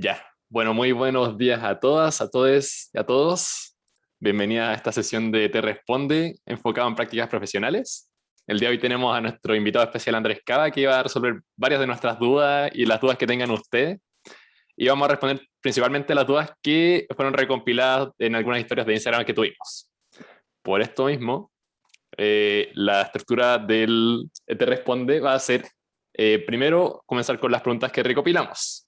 Ya, bueno, muy buenos días a todas, a todos y a todos. Bienvenida a esta sesión de Te Responde, enfocado en prácticas profesionales. El día de hoy tenemos a nuestro invitado especial Andrés Cava, que va a resolver varias de nuestras dudas y las dudas que tengan ustedes. Y vamos a responder principalmente las dudas que fueron recompiladas en algunas historias de Instagram que tuvimos. Por esto mismo, la estructura del Te Responde va a ser, primero, comenzar con las preguntas que recopilamos.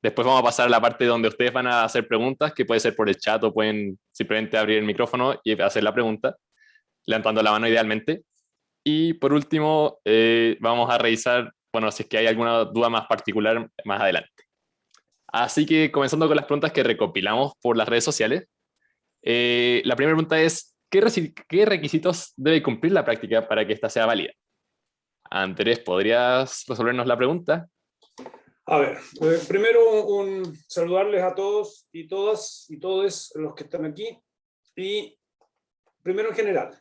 Después vamos a pasar a la parte donde ustedes van a hacer preguntas, que puede ser por el chat o pueden simplemente abrir el micrófono y hacer la pregunta, levantando la mano idealmente. Y por último, vamos a revisar, bueno, si es que hay alguna duda más particular más adelante. Así que comenzando con las preguntas que recopilamos por las redes sociales. La primera pregunta es, ¿qué requisitos debe cumplir la práctica para que ésta sea válida? Andrés, ¿podrías resolvernos la pregunta? A ver, primero saludarles a todos y todas y todos los que están aquí. Y primero en general,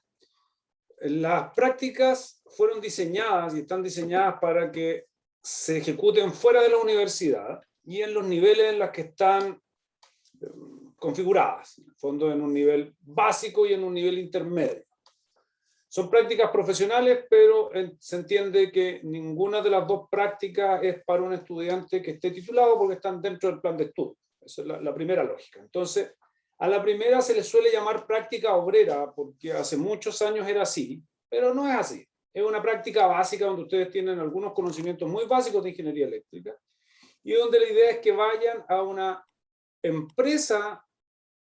las prácticas fueron diseñadas y están diseñadas para que se ejecuten fuera de la universidad y en los niveles en los que están configuradas, en el fondo en un nivel básico y en un nivel intermedio. Son prácticas profesionales, pero se entiende que ninguna de las dos prácticas es para un estudiante que esté titulado porque están dentro del plan de estudio. Esa es la primera lógica. Entonces, a la primera se le suele llamar práctica obrera porque hace muchos años era así, pero no es así. Es una práctica básica donde ustedes tienen algunos conocimientos muy básicos de ingeniería eléctrica y donde la idea es que vayan a una empresa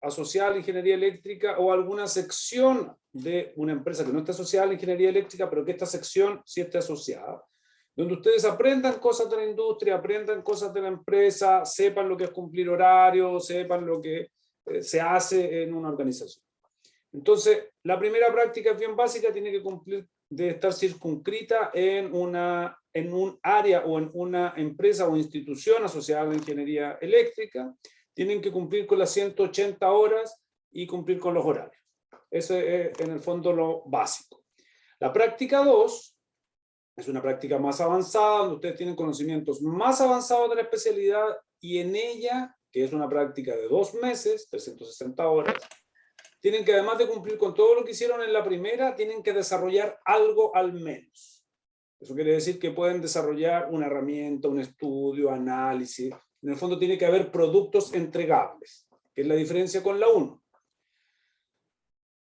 asociada a la ingeniería eléctrica o alguna sección de una empresa que no esté asociada a la ingeniería eléctrica, pero que esta sección sí esté asociada, donde ustedes aprendan cosas de la industria, aprendan cosas de la empresa, sepan lo que es cumplir horarios, sepan lo que se hace en una organización. Entonces, la primera práctica es bien básica, tiene que cumplir, de estar circunscrita en un área o en una empresa o institución asociada a la ingeniería eléctrica. Tienen que cumplir con las 180 horas y cumplir con los horarios. Ese es, en el fondo, lo básico. La práctica 2 es una práctica más avanzada, donde ustedes tienen conocimientos más avanzados de la especialidad y en ella, que es una práctica de 2 meses, 360 horas, tienen que, además de cumplir con todo lo que hicieron en la primera, tienen que desarrollar algo al menos. Eso quiere decir que pueden desarrollar una herramienta, un estudio, análisis. En el fondo tiene que haber productos entregables, que es la diferencia con la 1.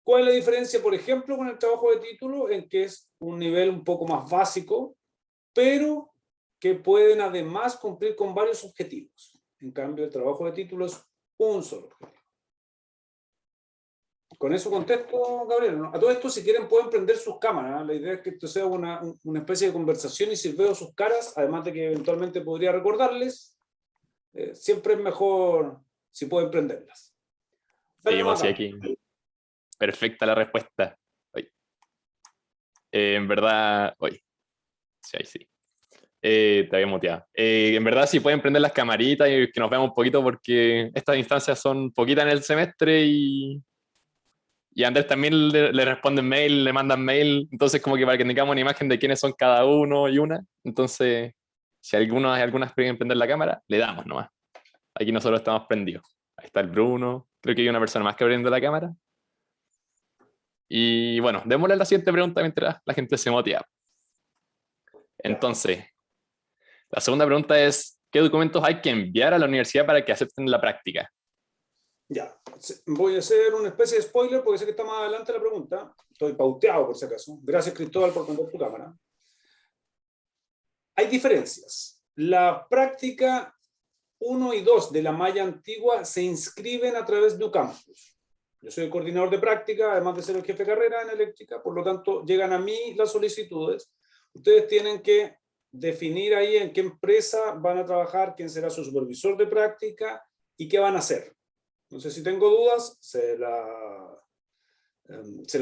¿Cuál es la diferencia, por ejemplo, con el trabajo de título? En que es un nivel un poco más básico, pero que pueden además cumplir con varios objetivos. En cambio, el trabajo de título es un solo objetivo. Con eso contesto, Gabriel, ¿no? A todo esto, si quieren, pueden prender sus cámaras, ¿no? La idea es que esto sea una especie de conversación y si veo sus caras, además de que eventualmente podría recordarles, siempre es mejor si pueden prenderlas. Seguimos así aquí. Perfecta la respuesta. En verdad, sí, ahí sí. Te había muteado. En verdad, sí pueden prender las camaritas y que nos veamos un poquito porque estas instancias son poquitas en el semestre y a Andrés también le responden mail, le mandan mail, entonces como que para que tengamos una imagen de quiénes son cada uno y una, entonces si algunas quieren prender la cámara, le damos nomás. Aquí nosotros estamos prendidos. Ahí está el Bruno, creo que hay una persona más que abriendo la cámara. Y bueno, démosle la siguiente pregunta mientras la gente se motiva. Entonces, la segunda pregunta es, ¿qué documentos hay que enviar a la universidad para que acepten la práctica? Ya, voy a hacer una especie de spoiler porque sé que está más adelante la pregunta. Estoy pauteado por si acaso. Gracias, Cristóbal, por prender tu cámara. Hay diferencias. La práctica 1 y 2 de la malla antigua se inscriben a través de UCampus. Yo soy el coordinador de práctica, además de ser el jefe de carrera en eléctrica, por lo tanto, llegan a mí las solicitudes. Ustedes tienen que definir ahí en qué empresa van a trabajar, quién será su supervisor de práctica y qué van a hacer. No sé si tengo dudas, se las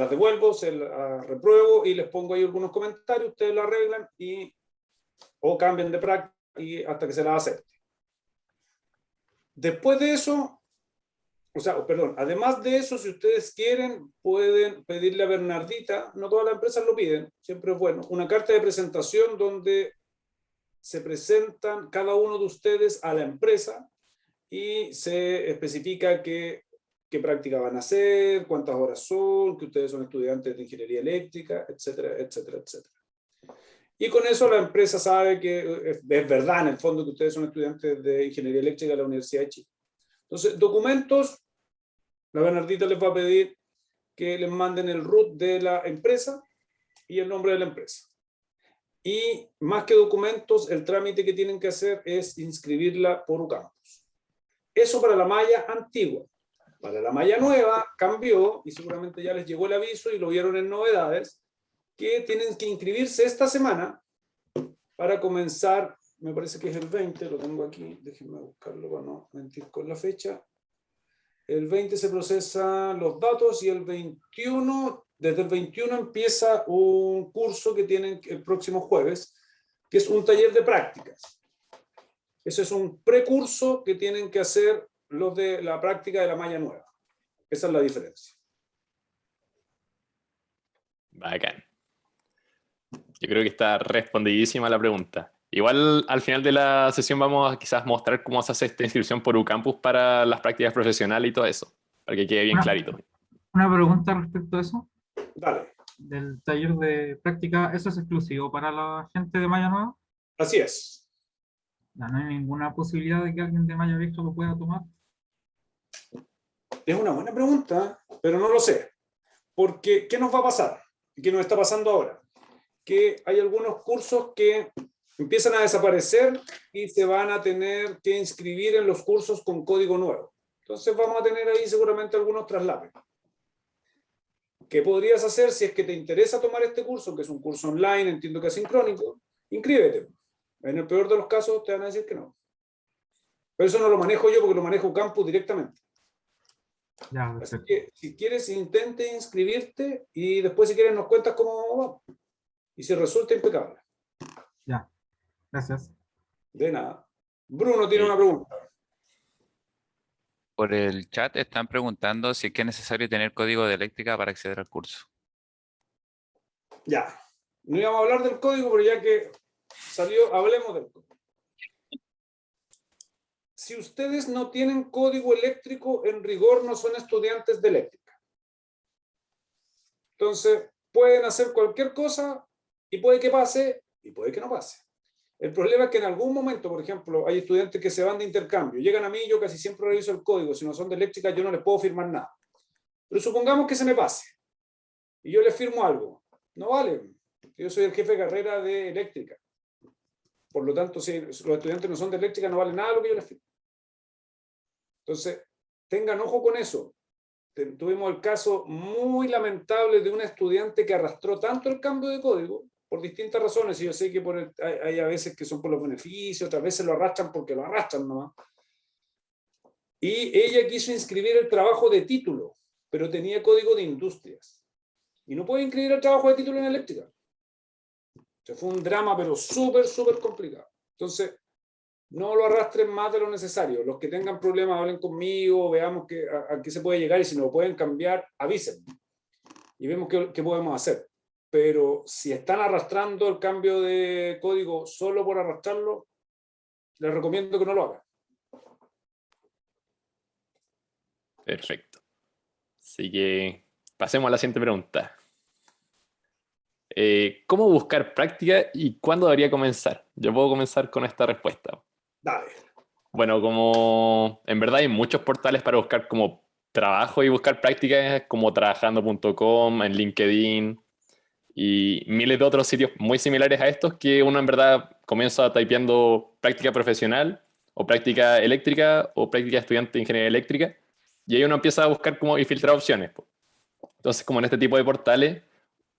devuelvo, se las repruebo y les pongo ahí algunos comentarios, ustedes lo arreglan o cambian de práctica hasta que se las acepte. Después de eso, además de eso, si ustedes quieren, pueden pedirle a Bernardita, no todas las empresas lo piden, siempre es bueno, una carta de presentación donde se presentan cada uno de ustedes a la empresa y se especifica qué práctica van a hacer, cuántas horas son, que ustedes son estudiantes de ingeniería eléctrica, etcétera, etcétera, etcétera. Y con eso la empresa sabe que es verdad en el fondo que ustedes son estudiantes de ingeniería eléctrica de la Universidad de Chile. Entonces, documentos, la Bernardita les va a pedir que les manden el root de la empresa y el nombre de la empresa. Y más que documentos, el trámite que tienen que hacer es inscribirla por UCampus. Eso para la malla antigua. Para la malla nueva cambió, y seguramente ya les llegó el aviso y lo vieron en novedades, que tienen que inscribirse esta semana para comenzar, me parece que es el 20, lo tengo aquí, déjenme buscarlo para no mentir con la fecha. El 20 se procesan los datos y el 21, desde el 21 empieza un curso que tienen el próximo jueves, que es un taller de prácticas. Ese es un precurso que tienen que hacer los de la práctica de la malla nueva. Esa es la diferencia. Bacán. Yo creo que está respondidísima la pregunta. Igual al final de la sesión vamos a quizás mostrar cómo se hace esta inscripción por UCampus para las prácticas profesionales y todo eso, para que quede bien clarito. Una pregunta respecto a eso, Dale. del taller de práctica, ¿eso es exclusivo para la gente de Maya Nueva? Así es. No hay ninguna posibilidad de que alguien de Maya Vieja lo pueda tomar. Es una buena pregunta, pero no lo sé. Porque, ¿qué nos va a pasar? ¿Qué nos está pasando ahora? Que hay algunos cursos que empiezan a desaparecer y se van a tener que inscribir en los cursos con código nuevo. Entonces vamos a tener ahí seguramente algunos traslados. ¿Qué podrías hacer si es que te interesa tomar este curso, que es un curso online, entiendo que es sincrónico? Inscríbete. En el peor de los casos te van a decir que no. Pero eso no lo manejo yo porque lo manejo Campus directamente. Ya, Así perfecto. que si quieres intente inscribirte y después si quieres nos cuentas cómo va. Y si resulta impecable. Ya, gracias. De nada. Bruno tiene una pregunta. Por el chat están preguntando si es que es necesario tener código de eléctrica para acceder al curso. Ya. No íbamos a hablar del código, pero ya que salió, hablemos del código. Si ustedes no tienen código eléctrico, en rigor no son estudiantes de eléctrica. Entonces, pueden hacer cualquier cosa y puede que pase y puede que no pase. El problema es que en algún momento, por ejemplo, hay estudiantes que se van de intercambio, llegan a mí, yo casi siempre reviso el código, si no son de eléctrica yo no les puedo firmar nada. Pero supongamos que se me pase y yo les firmo algo. No vale, yo soy el jefe de carrera de eléctrica. Por lo tanto, si los estudiantes no son de eléctrica, no vale nada lo que yo les firmo. Entonces, tengan ojo con eso. Tuvimos el caso muy lamentable de un estudiante que arrastró tanto el cambio de código por distintas razones, y yo sé que hay a veces que son por los beneficios, otras veces lo arrastran porque lo arrastran nomás. Y ella quiso inscribir el trabajo de título, pero tenía código de industrias. Y no puede inscribir el trabajo de título en eléctrica. O sea, fue un drama, pero súper, súper complicado. Entonces, no lo arrastren más de lo necesario. Los que tengan problemas, hablen conmigo, veamos a qué se puede llegar, y si no lo pueden cambiar, avisen. Y vemos qué podemos hacer. Pero si están arrastrando el cambio de código solo por arrastrarlo, les recomiendo que no lo hagan. Perfecto. Así que pasemos a la siguiente pregunta. ¿Cómo buscar práctica y cuándo debería comenzar? Yo puedo comenzar con esta respuesta. Dale. Bueno, como en verdad hay muchos portales para buscar como trabajo y buscar prácticas, como trabajando.com, en LinkedIn y miles de otros sitios muy similares a estos, que uno en verdad comienza typeando práctica profesional o práctica eléctrica o práctica estudiante de ingeniería eléctrica, y ahí uno empieza a buscar como y filtrar opciones. Entonces, como en este tipo de portales,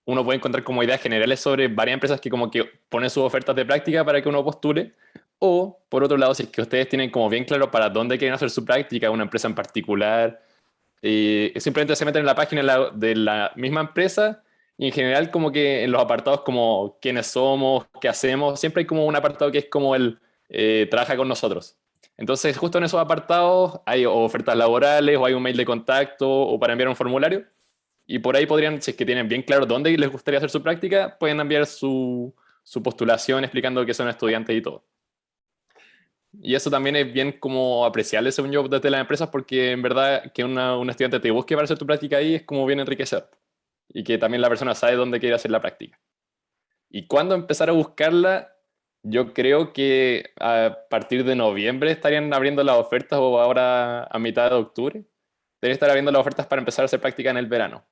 uno puede encontrar como ideas generales sobre varias empresas que como que ponen sus ofertas de práctica para que uno postule. O, por otro lado, si es que ustedes tienen como bien claro para dónde quieren hacer su práctica, una empresa en particular, simplemente se meten en la página de la misma empresa, y en general como que en los apartados como quiénes somos, qué hacemos, siempre hay como un apartado que es como el trabaja con nosotros. Entonces, justo en esos apartados hay ofertas laborales, o hay un mail de contacto, o para enviar un formulario. Y por ahí podrían, si es que tienen bien claro dónde les gustaría hacer su práctica, pueden enviar su su postulación explicando que son estudiantes y todo. Y eso también es bien como apreciable, según yo, desde las empresas, porque en verdad que un estudiante te busque para hacer tu práctica ahí es como bien enriquecedor. Y que también la persona sabe dónde quiere hacer la práctica. Y cuándo empezar a buscarla, yo creo que a partir de noviembre estarían abriendo las ofertas, o ahora a mitad de octubre. Deberían estar abriendo las ofertas para empezar a hacer práctica en el verano.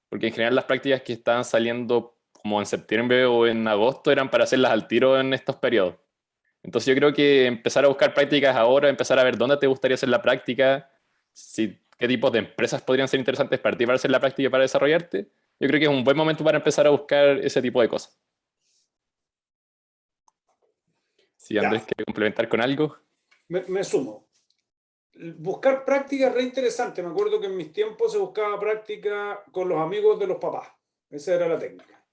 Porque en general las prácticas que estaban saliendo como en septiembre o en agosto eran para hacerlas al tiro en estos periodos. Entonces yo creo que empezar a buscar prácticas ahora, empezar a ver dónde te gustaría hacer la práctica, qué tipos de empresas podrían ser interesantes para ti para hacer la práctica y para desarrollarte, yo creo que es un buen momento para empezar a buscar ese tipo de cosas. Si Andrés quiere complementar con algo. Me sumo. Buscar práctica es re interesante. Me acuerdo que en mis tiempos se buscaba práctica con los amigos de los papás. Esa era la técnica.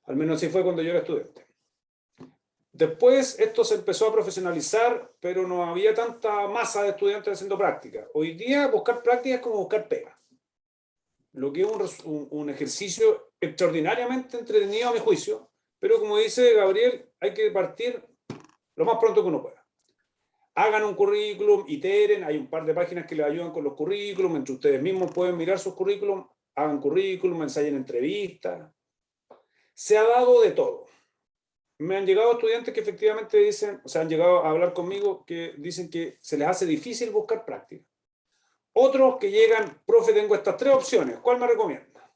Al menos así fue cuando yo era estudiante. Después esto se empezó a profesionalizar, pero no había tanta masa de estudiantes haciendo práctica. Hoy día buscar práctica es como buscar pega. Lo que es un ejercicio extraordinariamente entretenido a mi juicio, pero como dice Gabriel, hay que partir lo más pronto que uno pueda. Hagan un currículum, iteren, hay un par de páginas que les ayudan con los currículums, entre ustedes mismos pueden mirar sus currículums, hagan currículum, ensayen entrevistas. Se ha dado de todo. Me han llegado estudiantes que efectivamente dicen, o sea, han llegado a hablar conmigo que dicen que se les hace difícil buscar práctica. Otros que llegan, profe, tengo estas 3 opciones, ¿cuál me recomienda?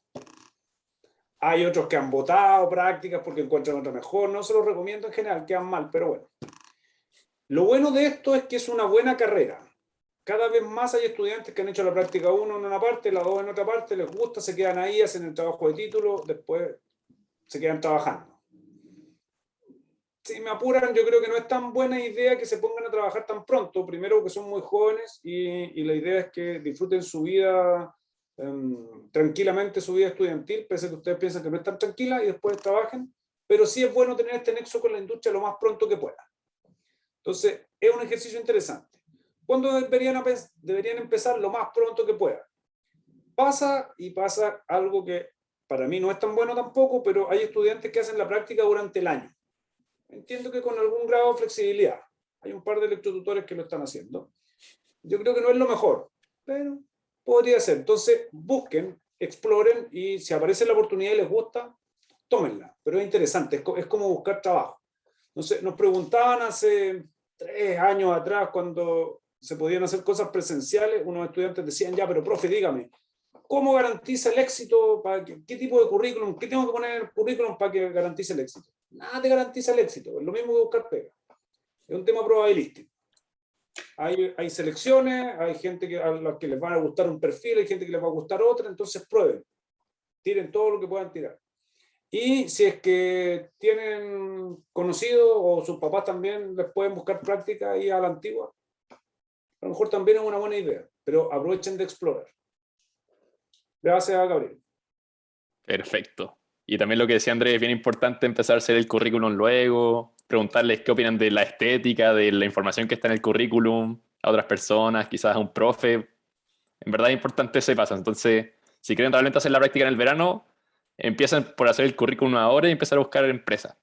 Hay otros que han votado prácticas porque encuentran otra mejor, no se los recomiendo en general, quedan mal, pero bueno. Lo bueno de esto es que es una buena carrera. Cada vez más hay estudiantes que han hecho la práctica 1 en una parte, la 2 en otra parte, les gusta, se quedan ahí, hacen el trabajo de título, después se quedan trabajando. Si me apuran, yo creo que no es tan buena idea que se pongan a trabajar tan pronto, primero porque son muy jóvenes y la idea es que disfruten su vida tranquilamente, su vida estudiantil, pese a que ustedes piensan que no es tan tranquila, y después trabajen, pero sí es bueno tener este nexo con la industria lo más pronto que pueda. Entonces, es un ejercicio interesante. ¿Cuándo deberían empezar? Lo más pronto que puedan. Pasa algo que para mí no es tan bueno tampoco, pero hay estudiantes que hacen la práctica durante el año. Entiendo que con algún grado de flexibilidad. Hay un par de electrotutores que lo están haciendo. Yo creo que no es lo mejor, pero podría ser. Entonces, busquen, exploren, y si aparece la oportunidad y les gusta, tómenla. Pero es interesante, es como buscar trabajo. Entonces, nos preguntaban hace 3 años atrás, cuando se podían hacer cosas presenciales, unos estudiantes decían, ya, pero profe, dígame, ¿cómo garantiza el éxito? ¿Qué tipo de currículum? ¿Qué tengo que poner en el currículum para que garantice el éxito? Nada te garantiza el éxito, es lo mismo que buscar pega. Es un tema probabilístico. Hay selecciones, hay gente a la que les va a gustar un perfil, hay gente que les va a gustar otra, entonces prueben. Tiren todo lo que puedan tirar. Y si es que tienen conocidos o sus papás también les pueden buscar práctica ahí a la antigua, a lo mejor también es una buena idea, pero aprovechen de explorar. Gracias, Gabriel. Perfecto. Y también lo que decía Andrés, es bien importante empezar a hacer el currículum luego, preguntarles qué opinan de la estética, de la información que está en el currículum, a otras personas, quizás a un profe. En verdad es importante ese paso. Entonces, si quieren realmente hacer la práctica en el verano, empiecen por hacer el currículum ahora y empezar a buscar empresas.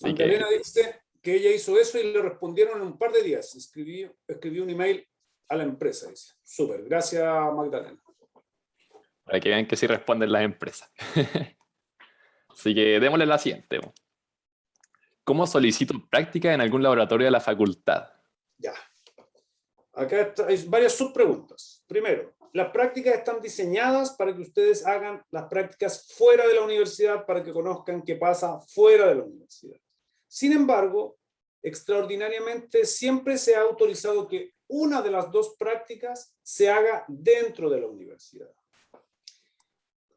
Magdalena dice que ella hizo eso y le respondieron en un par de días. Escribí un email a la empresa, dice. Súper, gracias, Magdalena. Para que vean que sí responden las empresas. Así que démosle la siguiente. ¿Cómo solicito práctica en algún laboratorio de la facultad? Ya. Acá hay varias subpreguntas. Primero, las prácticas están diseñadas para que ustedes hagan las prácticas fuera de la universidad, para que conozcan qué pasa fuera de la universidad. Sin embargo, extraordinariamente siempre se ha autorizado que una de las 2 prácticas se haga dentro de la universidad.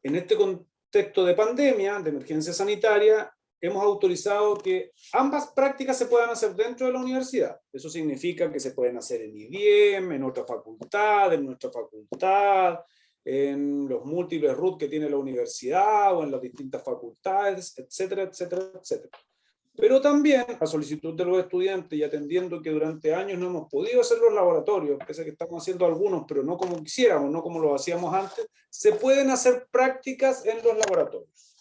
En este contexto de pandemia, de emergencia sanitaria, hemos autorizado que ambas prácticas se puedan hacer dentro de la universidad. Eso significa que se pueden hacer en IDIEM, en otra facultad, en nuestra facultad, en los múltiples RUT que tiene la universidad o en las distintas facultades, etcétera, etcétera, etcétera. Pero también, a solicitud de los estudiantes y atendiendo que durante años no hemos podido hacer los laboratorios, pese a que estamos haciendo algunos, pero no como quisiéramos, no como lo hacíamos antes, se pueden hacer prácticas en los laboratorios.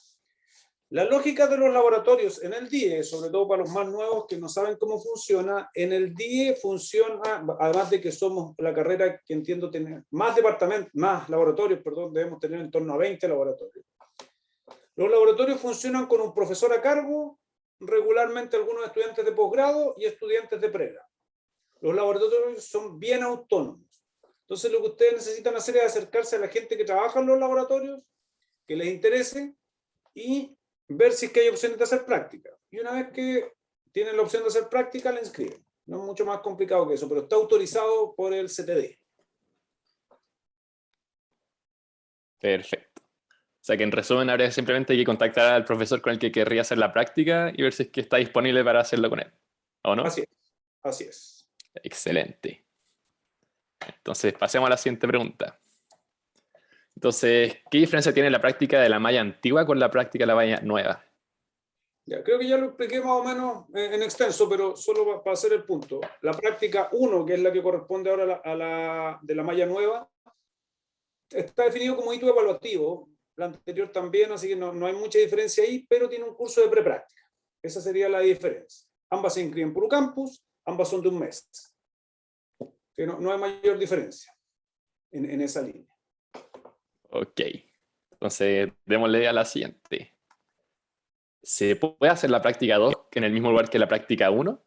La lógica de los laboratorios en el DIE, sobre todo para los más nuevos que no saben cómo funciona, en el DIE funciona, además de que somos la carrera que entiendo tener más departamentos, más laboratorios, perdón, debemos tener en torno a 20 laboratorios. Los laboratorios funcionan con un profesor a cargo, regularmente algunos estudiantes de posgrado y estudiantes de pregrado. Los laboratorios son bien autónomos. Entonces lo que ustedes necesitan hacer es acercarse a la gente que trabaja en los laboratorios, que les interese, y ver si es que hay opciones de hacer práctica. Y una vez que tienen la opción de hacer práctica, la inscriben. No es mucho más complicado que eso, pero está autorizado por el CTD. Perfecto. O sea que en resumen, ahora simplemente hay que contactar al profesor con el que querría hacer la práctica y ver si es que está disponible para hacerlo con él. ¿O no? Así es. Así es. Excelente. Entonces, pasemos a la siguiente pregunta. Entonces, ¿qué diferencia tiene la práctica de la malla antigua con la práctica de la malla nueva? Ya, creo que ya lo expliqué más o menos en extenso, pero solo para hacer el punto. La práctica 1, que es la que corresponde ahora de la malla nueva, está definido como hito evaluativo. La anterior también, así que no hay mucha diferencia ahí, pero tiene un curso de prepráctica. Esa sería la diferencia. Ambas se inscriben por campus, ambas son de un mes. Que no hay mayor diferencia en esa línea. Ok. Entonces, démosle a la siguiente. ¿Se puede hacer la práctica 2 en el mismo lugar que la práctica 1?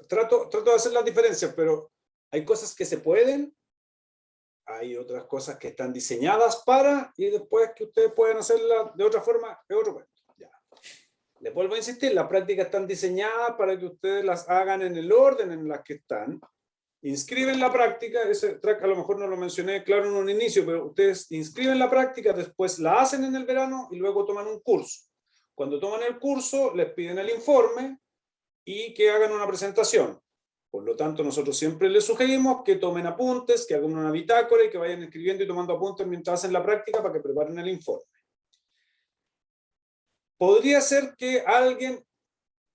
Trato de hacer las diferencias, pero hay cosas que se pueden, hay otras cosas que están diseñadas para, y después que ustedes pueden hacerlas de otra forma, es otro cuento. Ya. Les vuelvo a insistir, las prácticas están diseñadas para que ustedes las hagan en el orden en las que están. Inscriben la práctica, ese track a lo mejor no lo mencioné claro en un inicio, pero ustedes inscriben la práctica, después la hacen en el verano y luego toman un curso. Cuando toman el curso, les piden el informe y que hagan una presentación. Por lo tanto, nosotros siempre les sugerimos que tomen apuntes, que hagan una bitácora y que vayan escribiendo y tomando apuntes mientras hacen la práctica para que preparen el informe. Podría ser que alguien,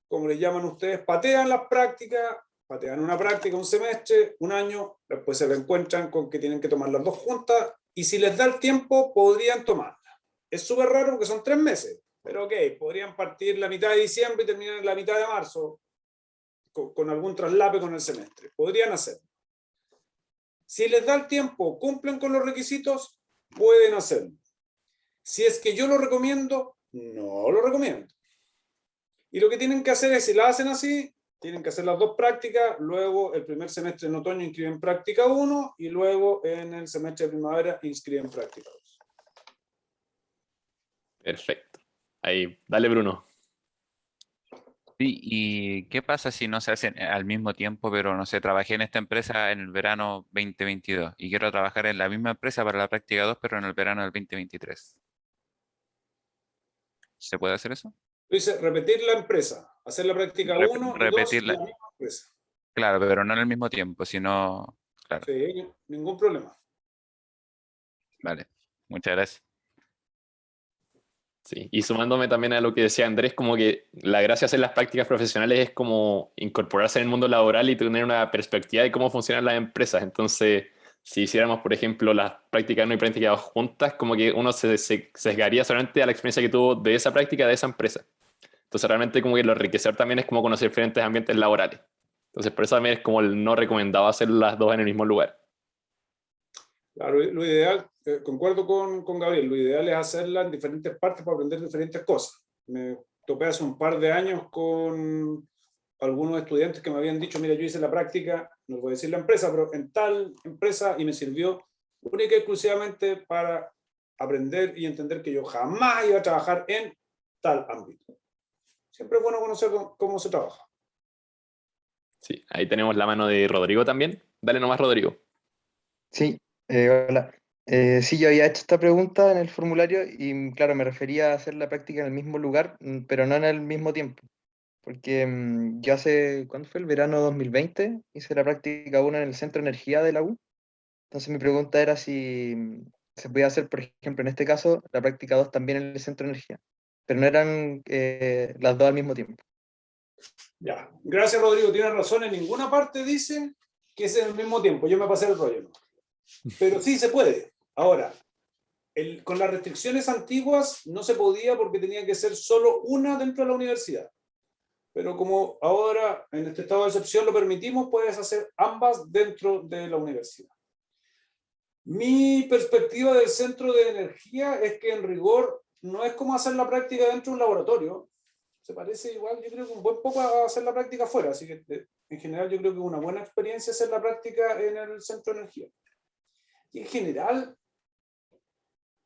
como le llaman ustedes, patean las prácticas, patean una práctica un semestre, un año, después se encuentran con que tienen que tomar las dos juntas y si les da el tiempo podrían tomarlas. Es súper raro porque son 3 meses, pero ok, podrían partir la mitad de diciembre y terminar en la mitad de marzo con algún traslape con el semestre. Podrían hacerlo. Si les da el tiempo, cumplen con los requisitos, pueden hacerlo. Si es que yo lo recomiendo, no lo recomiendo. Y lo que tienen que hacer es, si la hacen así, tienen que hacer las dos prácticas, luego el primer semestre en otoño inscriben práctica 1 y luego en el semestre de primavera inscriben práctica 2. Perfecto. Ahí, dale Bruno. Sí, ¿y qué pasa si no se hacen al mismo tiempo, pero no sé, trabajé en esta empresa en el verano 2022 y quiero trabajar en la misma empresa para la práctica 2, pero en el verano del 2023? ¿Se puede hacer eso? Dice, repetir la empresa, hacer la práctica 1 y 2 en Repetirla, la misma empresa. claro, pero no en el mismo tiempo, sino, claro, Sí, ningún problema. vale, muchas gracias. Sí. Y sumándome también a lo que decía Andrés, como que la gracia de hacer las prácticas profesionales es como incorporarse en el mundo laboral y tener una perspectiva de cómo funcionan las empresas. Entonces, si hiciéramos, por ejemplo, las prácticas 1 y práctica 2 juntas, como que uno se sesgaría solamente a la experiencia que tuvo de esa práctica de esa empresa. Entonces, realmente como que lo enriquecedor también es como conocer diferentes ambientes laborales. Entonces, por eso también es como el no recomendado hacer las dos en el mismo lugar. Claro, lo ideal, concuerdo con Gabriel, lo ideal es hacerla en diferentes partes para aprender diferentes cosas. Me topé hace un par de años con algunos estudiantes que me habían dicho, mira, yo hice la práctica, no voy a decir la empresa, pero en tal empresa y me sirvió única y exclusivamente para aprender y entender que yo jamás iba a trabajar en tal ámbito. Siempre es bueno conocer cómo se trabaja. Sí, ahí tenemos la mano de Rodrigo también. Dale nomás, Rodrigo. Sí, hola. Sí, yo había hecho esta pregunta en el formulario y claro, me refería a hacer la práctica en el mismo lugar, pero no en el mismo tiempo. Porque yo hace, ¿cuándo fue? El verano 2020, hice la práctica 1 en el Centro de Energía de la U. Entonces mi pregunta era si se podía hacer, por ejemplo, en este caso, la práctica 2 también en el Centro de Energía, pero no eran las dos al mismo tiempo. Ya, gracias Rodrigo, tienes razón, en ninguna parte dice que es en el mismo tiempo, yo me pasé el rollo, ¿no? Pero sí se puede. Ahora, con las restricciones antiguas no se podía porque tenía que ser solo una dentro de la universidad. Pero como ahora en este estado de excepción lo permitimos, puedes hacer ambas dentro de la universidad. Mi perspectiva del centro de energía es que en rigor no es como hacer la práctica dentro de un laboratorio. Se parece igual, yo creo que un buen poco a hacer la práctica afuera. Así que en general yo creo que es una buena experiencia hacer la práctica en el centro de energía. Y en general,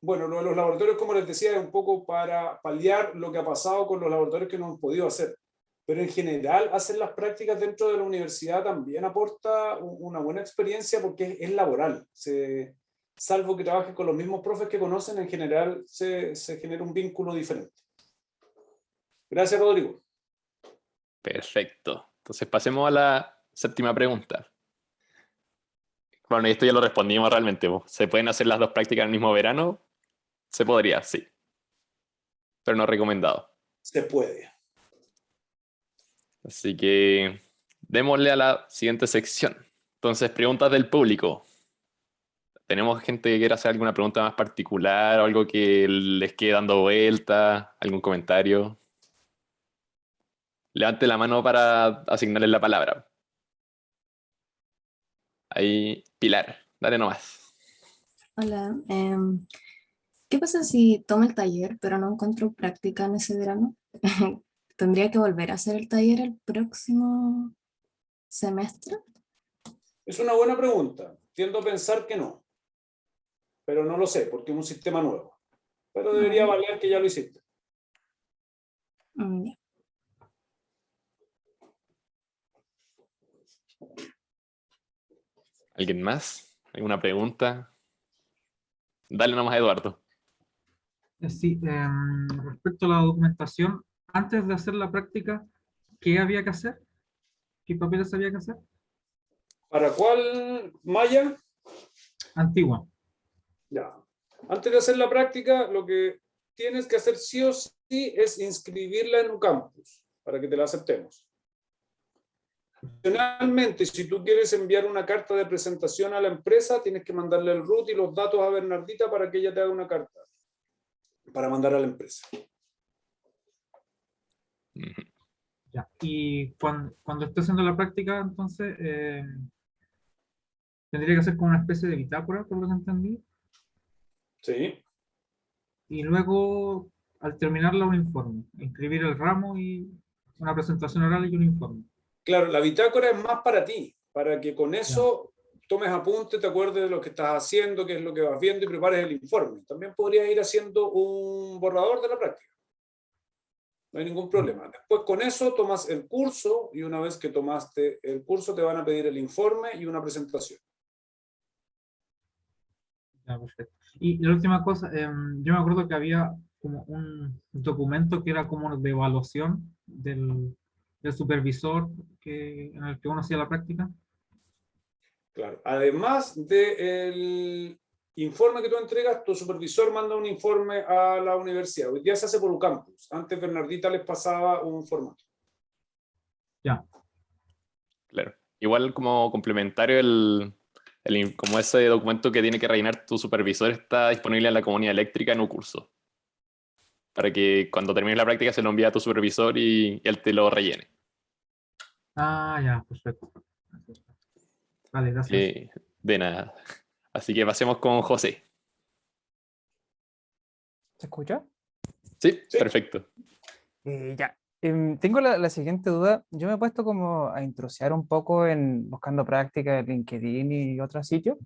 bueno, lo de los laboratorios, como les decía, es un poco para paliar lo que ha pasado con los laboratorios que no hemos podido hacer. Pero en general, hacer las prácticas dentro de la universidad también aporta una buena experiencia porque es laboral. Salvo que trabajes con los mismos profes que conocen, en general se genera un vínculo diferente. Gracias, Rodrigo. Perfecto. Entonces pasemos a la séptima pregunta. Bueno, y esto ya lo respondimos realmente. ¿Se pueden hacer las dos prácticas en el mismo verano? Se podría, sí. Pero no recomendado. Se puede. Así que démosle a la siguiente sección. Entonces, preguntas del público. ¿Tenemos gente que quiera hacer alguna pregunta más particular o algo que les quede dando vuelta? ¿Algún comentario? Levante la mano para asignarles la palabra. Ahí, Pilar, dale nomás. Hola, ¿qué pasa si tomo el taller pero no encuentro práctica en ese verano? ¿Tendría que volver a hacer el taller el próximo semestre? Es una buena pregunta. Tiendo a pensar que no. Pero no lo sé, porque es un sistema nuevo. Pero debería valer que ya lo hiciste. Ya. ¿Alguien más? ¿Alguna pregunta? Dale nomás, Eduardo. Sí, respecto a la documentación, antes de hacer la práctica, ¿qué había que hacer? ¿Qué papeles había que hacer? ¿Para cuál malla? Antigua. Ya. Antes de hacer la práctica, lo que tienes que hacer sí o sí es inscribirla en un campus para que te la aceptemos. Finalmente, si tú quieres enviar una carta de presentación a la empresa, tienes que mandarle el root y los datos a Bernardita para que ella te haga una carta para mandar a la empresa. Ya. Y cuando esté haciendo la práctica, entonces, tendría que hacer como una especie de bitácora, por lo que entendí. Sí. Y luego, al terminarla, un informe. Inscribir el ramo y una presentación oral y un informe. Claro, la bitácora es más para ti, para que con Ya. eso tomes apunte, te acuerdes de lo que estás haciendo, qué es lo que vas viendo y prepares el informe. También podrías ir haciendo un borrador de la práctica. No hay ningún problema. Después con eso tomas el curso y una vez que tomaste el curso te van a pedir el informe y una presentación. Ya, perfecto. Y la última cosa, yo me acuerdo que había como un documento que era como de evaluación del supervisor en el que uno hacía la práctica. Claro. Además del informe que tú entregas, tu supervisor manda un informe a la universidad. Hoy día se hace por un campus. Antes Bernardita les pasaba un formato. Ya. Claro. Igual como complementario, como ese documento que tiene que rellenar tu supervisor está disponible en la comunidad eléctrica en un curso. Para que cuando termines la práctica se lo envíe a tu supervisor y él te lo rellene. Ah, ya, perfecto. Vale, gracias. De nada. Así que pasemos con José. ¿Se escucha? Sí, Sí. perfecto. Ya. Tengo la siguiente duda. Yo me he puesto como a intrusiar un poco en buscando prácticas en LinkedIn y otros sitios.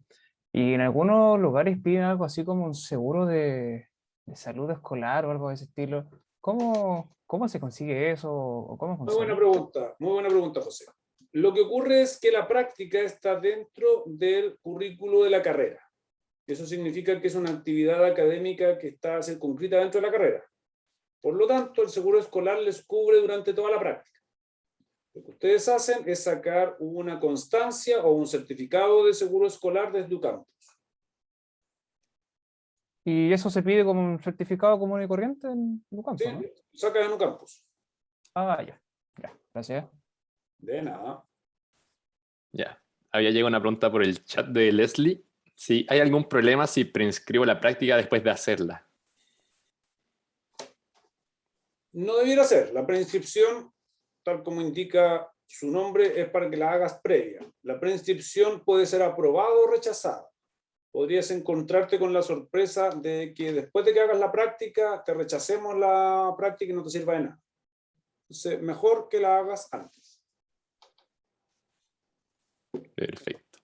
Y en algunos lugares piden algo así como un seguro de salud escolar o algo de ese estilo. ¿Cómo se consigue eso o cómo Muy buena funciona? pregunta, José. Lo que ocurre es que la práctica está dentro del currículo de la carrera. Eso significa que es una actividad académica que está circunscrita dentro de la carrera. Por lo tanto, el seguro escolar les cubre durante toda la práctica. Lo que ustedes hacen es sacar una constancia o un certificado de seguro escolar desde tu campus. Y eso se pide como un certificado común y corriente en Sí, Ucampo, ¿no? sacas en un campus. Ah, ya. Ya, gracias. De nada. Ya. Había llegado una pregunta por el chat de Leslie. si hay algún problema si preinscribo la práctica después de hacerla. No debiera ser. La preinscripción, tal como indica su nombre, es para que la hagas previa. La preinscripción puede ser aprobada o rechazada. Podrías encontrarte con la sorpresa de que después de que hagas la práctica, te rechacemos la práctica y no te sirva de nada. Entonces, mejor que la hagas antes. Perfecto.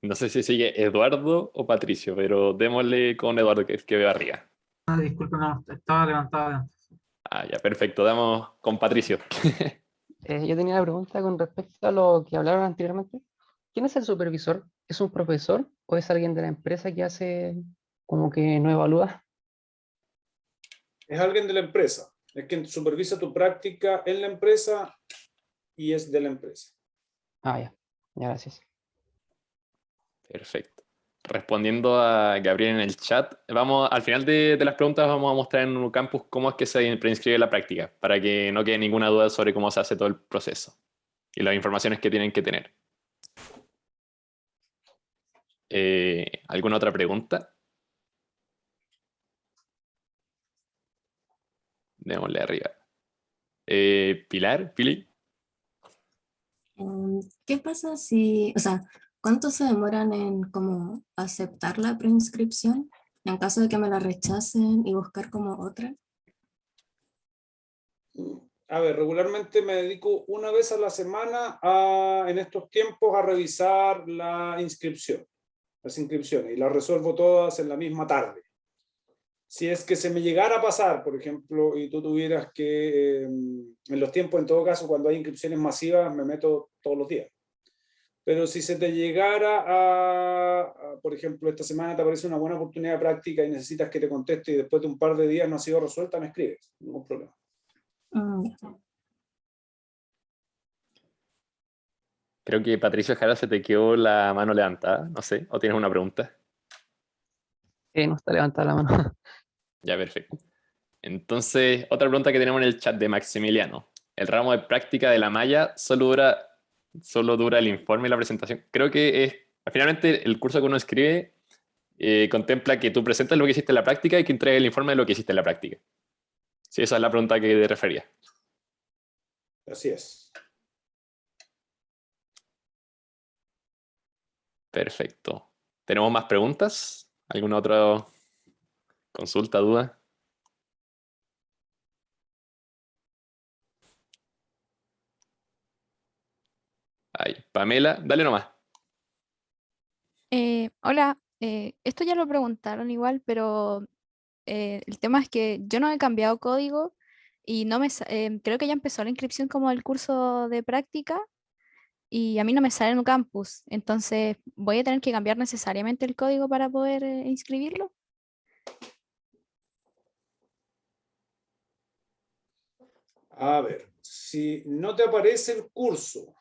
No sé si sigue Eduardo o Patricio, pero démosle con Eduardo que veo arriba. Ah, disculpe, no, estaba levantada antes. Ah, ya, perfecto. Damos con Patricio. Yo tenía una pregunta con respecto a lo que hablaron anteriormente. ¿Quién es el supervisor? ¿Es un profesor o es alguien de la empresa que hace como que no evalúa? Es alguien de la empresa. Es quien supervisa tu práctica en la empresa y es de la empresa. Ah, ya. Ya, gracias. Perfecto. Respondiendo a Gabriel en el chat, vamos, al final de las preguntas vamos a mostrar en Unocampus cómo es que se preinscribe la práctica, para que no quede ninguna duda sobre cómo se hace todo el proceso y las informaciones que tienen que tener. ¿Alguna otra pregunta? Démosle arriba. Pilar, Pili. ¿Qué pasa si, o sea, cuánto se demoran en como aceptar la preinscripción en caso de que me la rechacen y buscar como otra? A ver, regularmente me dedico una vez a la semana en estos tiempos a revisar las inscripciones y las resuelvo todas en la misma tarde. Si es que se me llegara a pasar, por ejemplo, y tú tuvieras que, en los tiempos, en todo caso, cuando hay inscripciones masivas, me meto todos los días. Pero si se te llegara por ejemplo, esta semana te aparece una buena oportunidad de práctica y necesitas que te conteste y después de un par de días no ha sido resuelta, me escribes, ningún problema. Ya. Creo que Patricio Jara se te quedó la mano levantada, no sé, o tienes una pregunta. No está levantada la mano. Ya, perfecto. Entonces, otra pregunta que tenemos en el chat de Maximiliano. ¿El ramo de práctica de la malla solo dura el informe y la presentación? Creo que es, finalmente, el curso que uno escribe contempla que tú presentas lo que hiciste en la práctica y que entregues el informe de lo que hiciste en la práctica. Sí, esa es la pregunta que te refería. Así es. Perfecto. ¿Tenemos más preguntas? ¿Alguna otra consulta, duda? Ahí, Pamela, dale nomás. Hola, esto ya lo preguntaron igual, pero el tema es que yo no he cambiado código y creo que ya empezó la inscripción como del curso de práctica y a mí no me sale en un campus, entonces voy a tener que cambiar necesariamente el código para poder inscribirlo. A ver, si no te aparece el curso,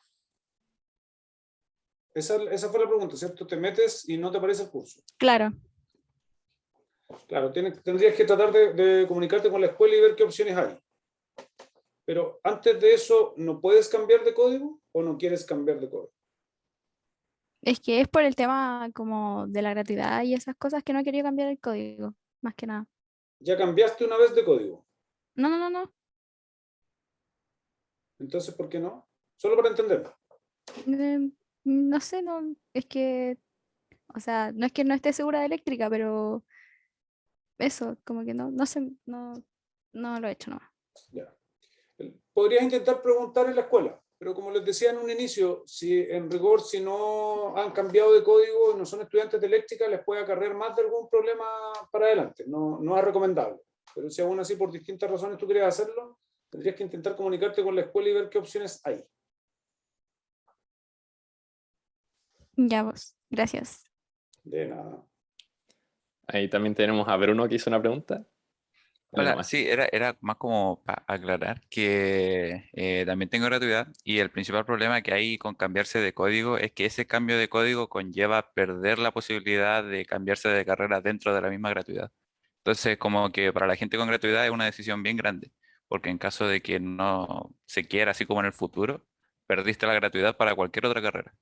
esa fue la pregunta, ¿cierto? Te metes y no te aparece el curso. Claro, Claro, tendrías que tratar de comunicarte con la escuela y ver qué opciones hay. Pero antes de eso, ¿no puedes cambiar de código o no quieres cambiar de código? es que es por el tema como de la gratuidad y esas cosas que no he querido cambiar el código, más que nada. Ya cambiaste una vez de código. No, no, no, no. Entonces, ¿por qué no? Solo para entenderlo. No sé, no, es que, o sea, no es que no esté segura de eléctrica, pero eso, como que no sé, no lo he hecho, no. Ya. Podrías intentar preguntar en la escuela, pero como les decía en un inicio, si en rigor, si no han cambiado de código y no son estudiantes de eléctrica, les puede acarrear más de algún problema para adelante. No es recomendable. Pero si aún así por distintas razones tú quieres hacerlo, tendrías que intentar comunicarte con la escuela y ver qué opciones hay. Ya vos, gracias. De nada. Ahí también tenemos a Bruno que hizo una pregunta. Dale Hola, nomás. sí, era más como para aclarar que también tengo gratuidad y el principal problema que hay con cambiarse de código es que ese cambio de código conlleva perder la posibilidad de cambiarse de carrera dentro de la misma gratuidad. Entonces, como que para la gente con gratuidad es una decisión bien grande, porque en caso de que no se quiera, así como en el futuro, perdiste la gratuidad para cualquier otra carrera.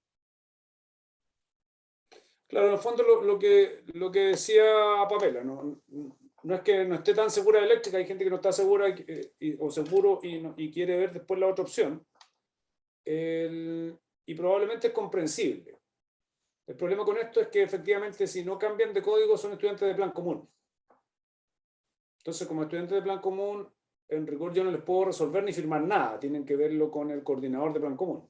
Claro, en el fondo lo que decía Pamela, no es que no esté tan segura de eléctrica, hay gente que no está segura o seguro y quiere ver después la otra opción. Y probablemente es comprensible. El problema con esto es que efectivamente si no cambian de código son estudiantes de plan común. Entonces, como estudiantes de plan común, en rigor yo no les puedo resolver ni firmar nada, tienen que verlo con el coordinador de plan común.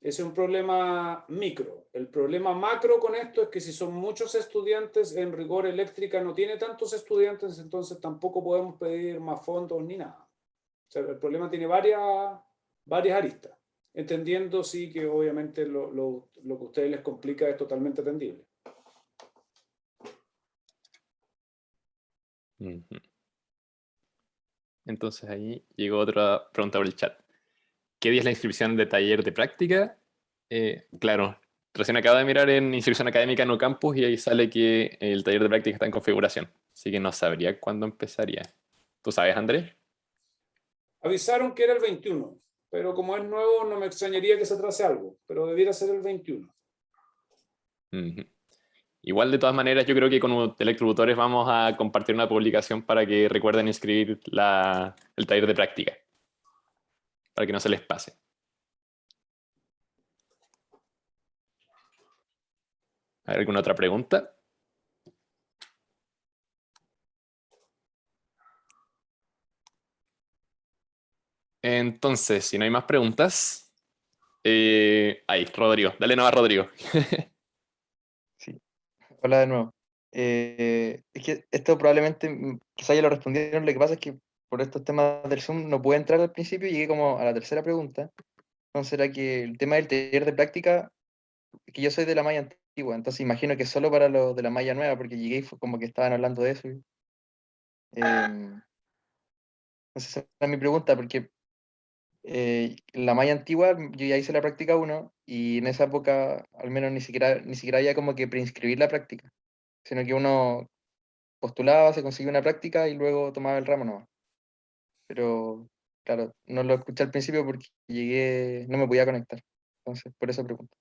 Ese es un problema micro. El problema macro con esto es que si son muchos estudiantes, en rigor eléctrica no tiene tantos estudiantes, entonces tampoco podemos pedir más fondos ni nada. O sea, el problema tiene varias aristas, entendiendo sí que obviamente lo que a ustedes les complica es totalmente atendible. Entonces ahí llegó otra pregunta por el chat. ¿Qué día es la inscripción de taller de práctica? Claro, recién acabo de mirar en inscripción académica no campus y ahí sale que el taller de práctica está en configuración. Así que no sabría cuándo empezaría. ¿Tú sabes, Andrés? Avisaron que era el 21, pero como es nuevo no me extrañaría que se atrase algo, pero debiera ser el 21. Igual de todas maneras yo creo que con Electrotutores vamos a compartir una publicación para que recuerden inscribir el taller de práctica, para que no se les pase. ¿Hay alguna otra pregunta? Entonces, si no hay más preguntas, ahí, Rodrigo. Dale nomás, Rodrigo. Sí. Hola de nuevo. Es que esto probablemente quizá ya lo respondieron, lo que pasa es que por estos temas del Zoom no pude entrar al principio y llegué como a la tercera pregunta. Entonces era que el tema del taller de práctica, que yo soy de la malla antigua, entonces imagino que solo para los de la malla nueva, porque llegué y fue como que estaban hablando de eso. Entonces esa es mi pregunta, porque en la malla antigua yo ya hice la práctica 1 y en esa época al menos ni siquiera había como que preinscribir la práctica, sino que uno postulaba, se conseguía una práctica y luego tomaba el ramo nomás. Pero claro, no lo escuché al principio porque llegué, no me podía conectar. Entonces, por eso pregunto.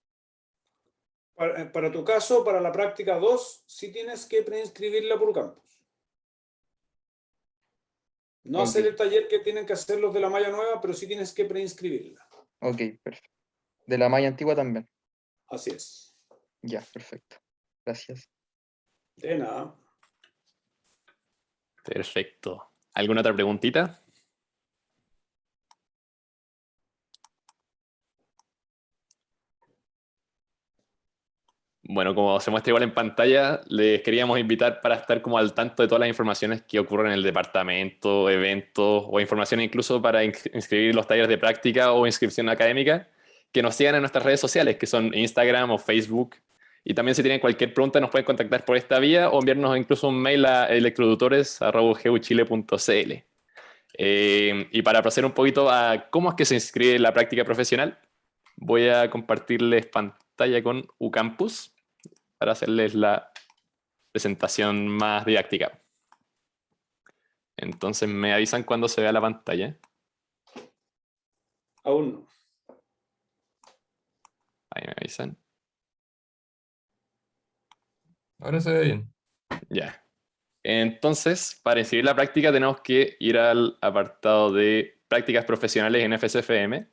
Para tu caso, para la práctica 2, sí tienes que preinscribirla por campus. No Ok. hacer el taller que tienen que hacer los de la malla nueva, pero sí tienes que preinscribirla. Ok, perfecto. De la malla antigua también. Así es. Ya, perfecto. Gracias. De nada. Perfecto. ¿Alguna otra preguntita? Bueno, como se muestra igual en pantalla, les queríamos invitar para estar como al tanto de todas las informaciones que ocurren en el departamento, eventos o información incluso para inscribir los talleres de práctica o inscripción académica, que nos sigan en nuestras redes sociales, que son Instagram o Facebook. Y también si tienen cualquier pregunta nos pueden contactar por esta vía o enviarnos incluso un mail a electrodutores@guchile.cl. Y para proceder un poquito a cómo es que se inscribe la práctica profesional, voy a compartirles pantalla con UCampus para hacerles la presentación más didáctica. Entonces me avisan cuando se vea la pantalla. Aún no. Ahí me avisan. Ahora se ve bien. Ya. Entonces, para inscribir la práctica tenemos que ir al apartado de prácticas profesionales en FCFM.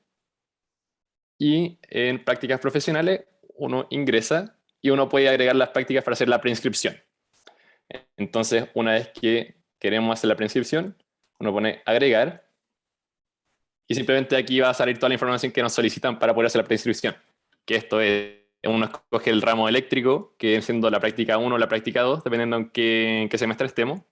Y en prácticas profesionales uno ingresa y uno puede agregar las prácticas para hacer la preinscripción. Entonces, una vez que queremos hacer la preinscripción, uno pone agregar y simplemente aquí va a salir toda la información que nos solicitan para poder hacer la preinscripción. Que esto es, uno escoge el ramo eléctrico, que viene siendo la práctica 1 o la práctica 2, dependiendo en qué semestre estemos.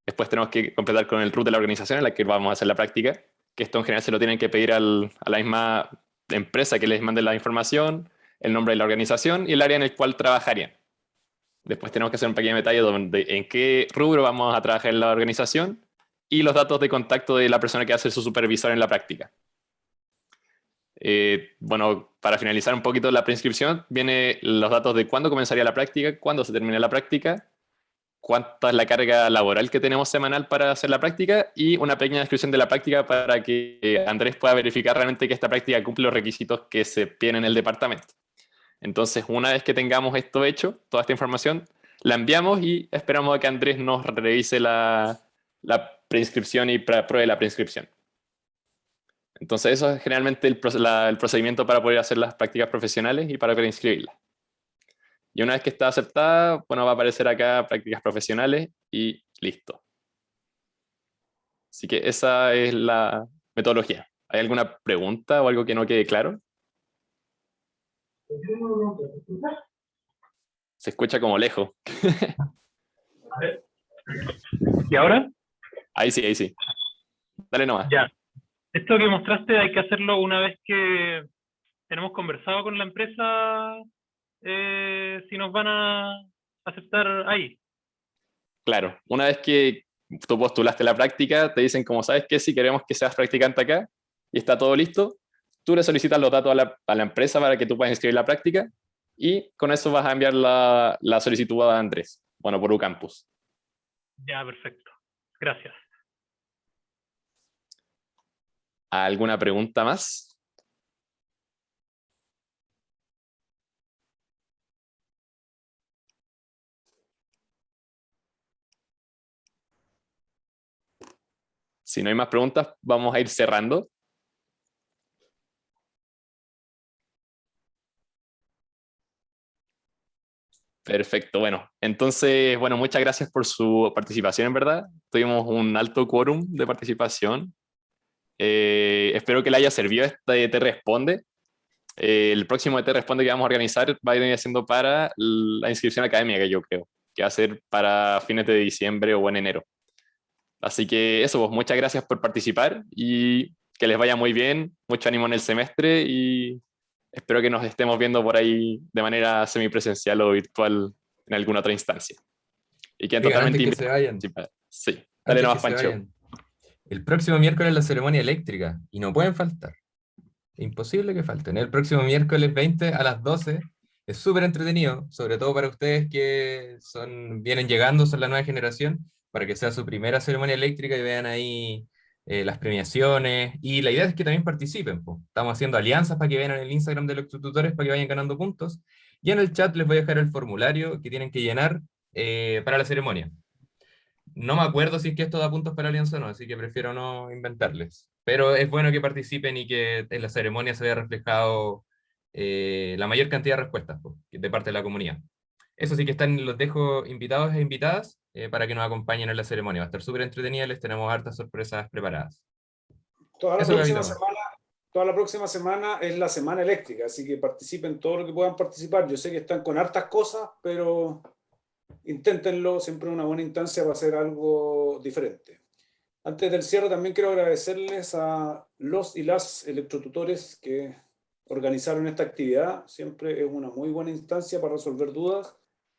Después tenemos que completar con el root de la organización en la que vamos a hacer la práctica, que esto en general se lo tienen que pedir a la misma empresa que les mande la información, el nombre de la organización y el área en el cual trabajarían. Después tenemos que hacer un pequeño detalle donde en qué rubro vamos a trabajar en la organización y los datos de contacto de la persona que hace su supervisor en la práctica. Bueno, para finalizar un poquito la preinscripción, vienen los datos de cuándo comenzaría la práctica, cuándo se termina la práctica, cuánta es la carga laboral que tenemos semanal para hacer la práctica y una pequeña descripción de la práctica para que Andrés pueda verificar realmente que esta práctica cumple los requisitos que se piden en el departamento. Entonces, una vez que tengamos esto hecho, toda esta información, la enviamos y esperamos a que Andrés nos revise la preinscripción y apruebe la preinscripción. Entonces, eso es generalmente el procedimiento para poder hacer las prácticas profesionales y para preinscribirlas. Y una vez que está aceptada, bueno, va a aparecer acá prácticas profesionales y listo. Así que esa es la metodología. ¿Hay alguna pregunta o algo que no quede claro? Se escucha como lejos. ¿Y ahora? Ahí sí, ahí sí. Dale nomás. Ya. Esto que mostraste hay que hacerlo una vez que tenemos conversado con la empresa si nos van a aceptar ahí. Claro, una vez que tú postulaste la práctica, te dicen, como sabes que si queremos que seas practicante acá y está todo listo, tú le solicitas los datos a la empresa para que tú puedas inscribir la práctica y con eso vas a enviar la solicitud a Andrés, bueno, por UCampus. Ya, perfecto. Gracias. ¿Alguna pregunta más? Si no hay más preguntas, vamos a ir cerrando. Perfecto, bueno, entonces, bueno, muchas gracias por su participación, en verdad. Tuvimos un alto quórum de participación. Espero que le haya servido este Te Responde. El próximo Te Responde que vamos a organizar va a ir siendo para la inscripción académica, yo creo, que va a ser para fines de diciembre o en enero. Así que eso, pues muchas gracias por participar y que les vaya muy bien, mucho ánimo en el semestre y espero que nos estemos viendo por ahí de manera semipresencial o virtual en alguna otra instancia. Y quedan Oigan, totalmente antes que se vayan, invitados. Sí, dale antes que nomás, se Pancho. vayan. El próximo miércoles la ceremonia eléctrica y no pueden faltar. Imposible que falten. El próximo miércoles 20 a las 12 es súper entretenido, sobre todo para ustedes que vienen llegando, son la nueva generación, para que sea su primera ceremonia eléctrica y vean ahí las premiaciones. Y la idea es que también participen, po. Estamos haciendo alianzas para que vean en el Instagram de los tutores para que vayan ganando puntos. Y en el chat les voy a dejar el formulario que tienen que llenar para la ceremonia. No me acuerdo si es que esto da puntos para alianza o no, así que prefiero no inventarles. Pero es bueno que participen y que en la ceremonia se vea reflejado la mayor cantidad de respuestas po, de parte de la comunidad. Eso sí que los dejo invitados e invitadas para que nos acompañen en la ceremonia. Va a estar súper entretenida, les tenemos hartas sorpresas preparadas. Toda la Eso, próxima Gabito. semana, toda la próxima semana es la semana eléctrica, así que participen todo lo que puedan participar. Yo sé que están con hartas cosas, pero inténtenlo, siempre una buena instancia para hacer algo diferente. Antes del cierre también quiero agradecerles a los y las electrotutores que organizaron esta actividad. Siempre es una muy buena instancia para resolver dudas.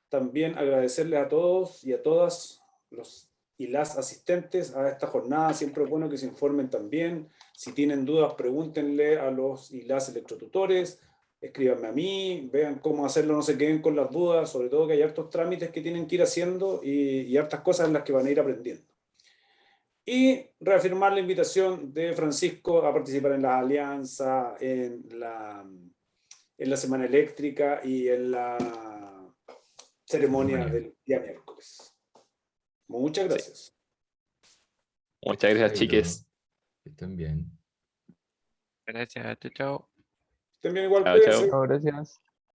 También agradecerles a todos y a todas los y las asistentes a esta jornada. Siempre es bueno que se informen también. Si tienen dudas, pregúntenle a los y las electrotutores. Escríbanme a mí, vean cómo hacerlo, no se queden con las dudas, sobre todo que hay hartos trámites que tienen que ir haciendo y hartas cosas en las que van a ir aprendiendo. Y reafirmar la invitación de Francisco a participar en la alianza, en la semana eléctrica y en la ceremonia del día miércoles. Muchas gracias. Muchas gracias, Gabito. chiques. Que estén bien. Gracias, chao, chao. Estén bien igual, Chao, cuídense. chao. Gracias.